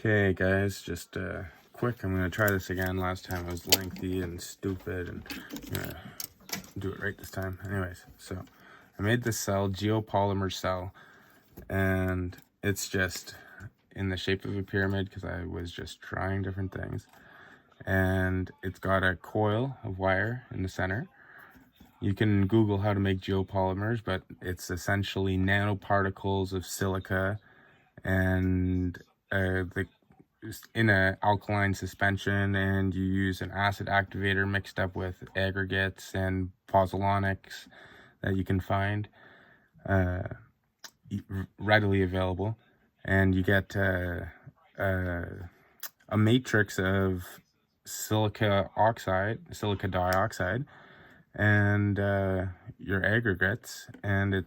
Okay guys, just quick, I'm going to try this again. Last time it was lengthy and stupid, and I'm going to do it right this time. Anyways, so I made this cell, geopolymer cell, and it's just in the shape of a pyramid because I was just trying different things. And it's got a coil of wire in the center. You can Google how to make geopolymers, but it's essentially nanoparticles of silica and in an alkaline suspension, and you use an acid activator mixed up with aggregates and pozzolanics that you can find readily available, and you get a matrix of silica dioxide, and your aggregates, and the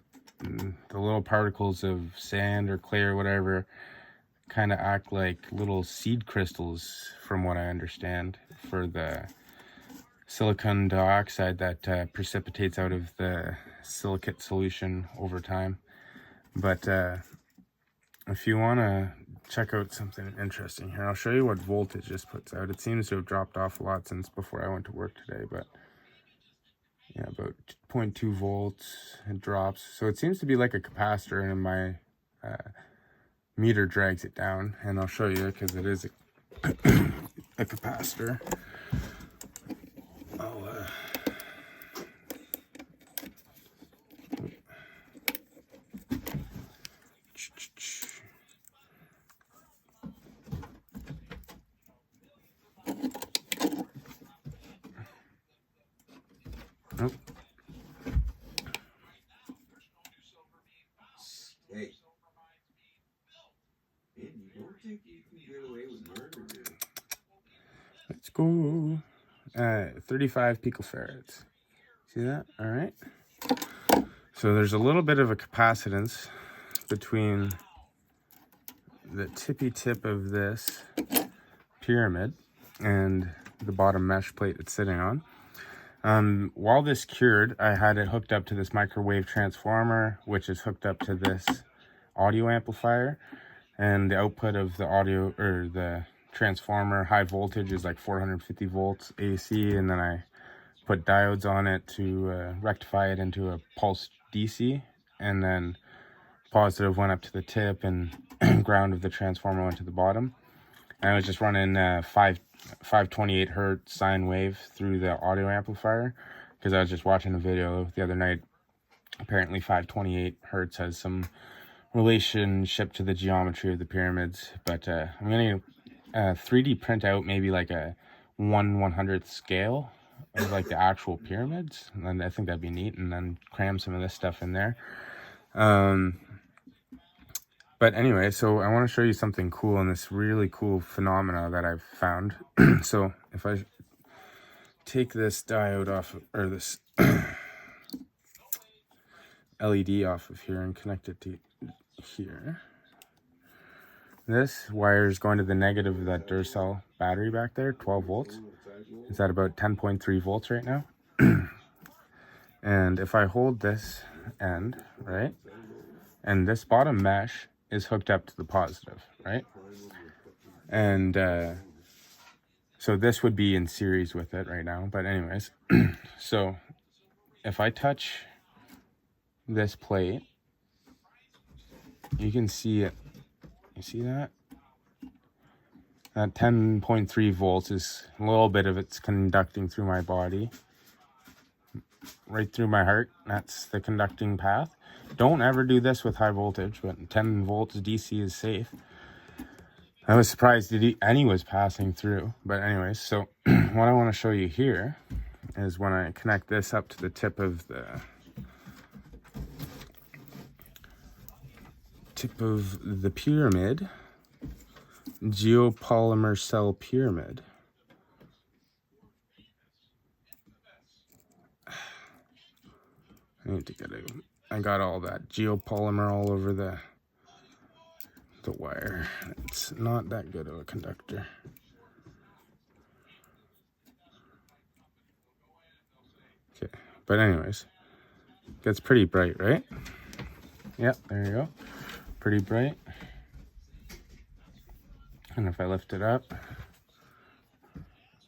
little particles of sand or clay or whatever kind of act like little seed crystals, from what I understand, for the silicon dioxide that precipitates out of the silicate solution over time. But if you want to check out something interesting here, I'll show you what voltage this puts out. It seems to have dropped off a lot since before I went to work today, but yeah, about 0.2 volts it drops. So it seems to be like a capacitor, and my meter drags it down, and I'll show you because it is a capacitor. Oh. Hey. You don't think you can get away with murder? Let's go. 35 picofarads. See that? All right. So there's a little bit of a capacitance between the tippy tip of this pyramid and the bottom mesh plate it's sitting on. While this cured, I had it hooked up to this microwave transformer, which is hooked up to this audio amplifier, and the output of the audio, or the transformer, high voltage is like 450 volts AC, and then I put diodes on it to rectify it into a pulse DC, and then positive went up to the tip, and ground of the transformer went to the bottom. And I was just running 528 hertz sine wave through the audio amplifier because I was just watching a video the other night. Apparently 528 hertz has some relationship to the geometry of the pyramids, but I'm going to 3D print out maybe like a 1/100th scale of like the actual pyramids, and I think that'd be neat, and then cram some of this stuff in there. But anyway, so I want to show you something cool in this really cool phenomena that I've found. So if I take this diode off, or this LED off of here, and connect it to here, this wire is going to the negative of that Duracell battery back there, 12 volts. It's at about 10.3 volts right now. And if I hold this end, right, and this bottom mesh is hooked up to the positive, right? And so this would be in series with it right now. But anyways, so if I touch this plate, you can see it. You see that? That 10.3 volts is a little bit of it's conducting through my body, right through my heart. That's the conducting path. Don't ever do this with high voltage, but 10 volts DC is safe. I was surprised any was passing through, but anyways, so what I want to show you here is when I connect this up to the tip of the pyramid, geopolymer cell pyramid. I need to get it. I got all that geopolymer all over the wire. It's not that good of a conductor. Okay, but anyways, gets pretty bright, right? Yep, there you go. Pretty bright. And if I lift it up, it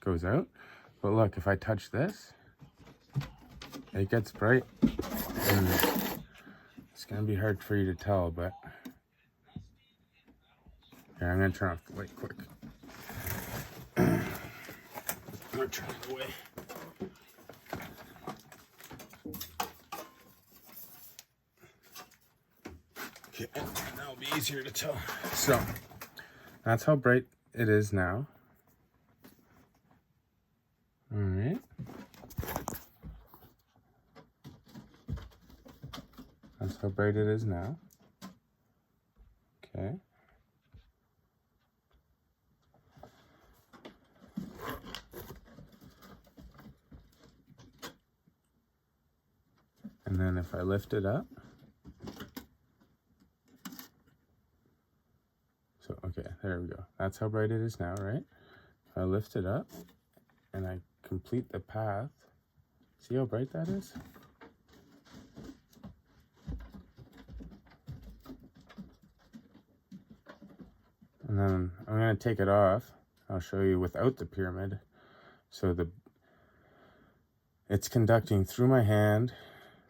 goes out. But look, if I touch this, it gets bright. And it's gonna be hard for you to tell, but here, I'm gonna turn off the light quick. I'm gonna turn it away. Okay, that'll be easier to tell. So that's how bright it is now. All right. That's how bright it is now. Okay. And then if I lift it up, so, okay, there we go. That's how bright it is now, right? If I lift it up and I complete the path, see how bright that is? And then I'm going to take it off. I'll show you without the pyramid. So it's conducting through my hand,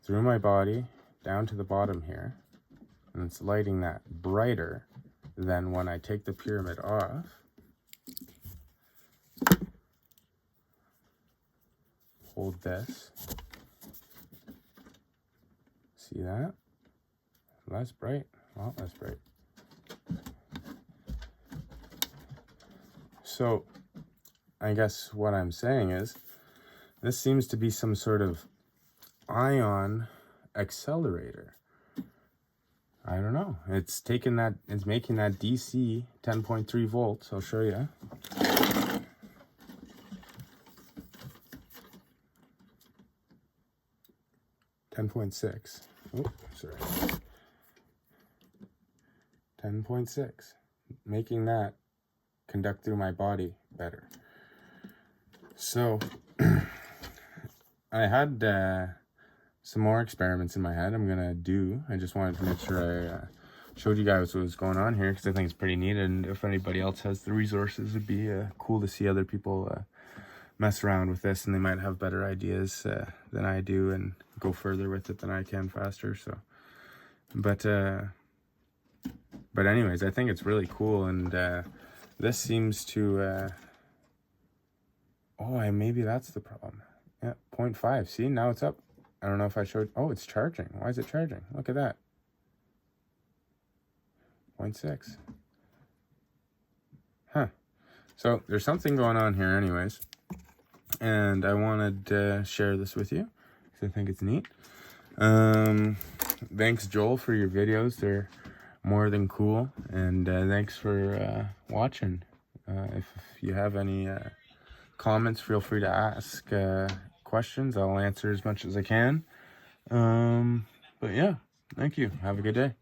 through my body, down to the bottom here. And it's lighting that brighter than when I take the pyramid off. Hold this. See that? Less bright. A lot less bright. So, I guess what I'm saying is, this seems to be some sort of ion accelerator. I don't know. It's taking that, it's making that DC 10.3 volts. I'll show you. $10.6. Oh, sorry. 10.6. Making that conduct through my body better. So I had some more experiments in my head I'm gonna do. I just wanted to make sure I showed you guys what was going on here, because I think it's pretty neat, and if anybody else has the resources, it'd be cool to see other people mess around with this, and they might have better ideas than I do and go further with it than I can faster. So but anyways, I think it's really cool, and this seems to oh, maybe that's the problem. Yeah, 0.5. See, now it's up. I don't know if I showed. Oh, it's charging. Why is it charging? Look at that. 0.6. Huh. So there's something going on here anyways. And I wanted to share this with you because I think it's neat. Thanks, Joel, for your videos. They're more than cool. And thanks for watching. If you have any comments, feel free to ask questions. I'll answer as much as I can. But yeah, thank you. Have a good day.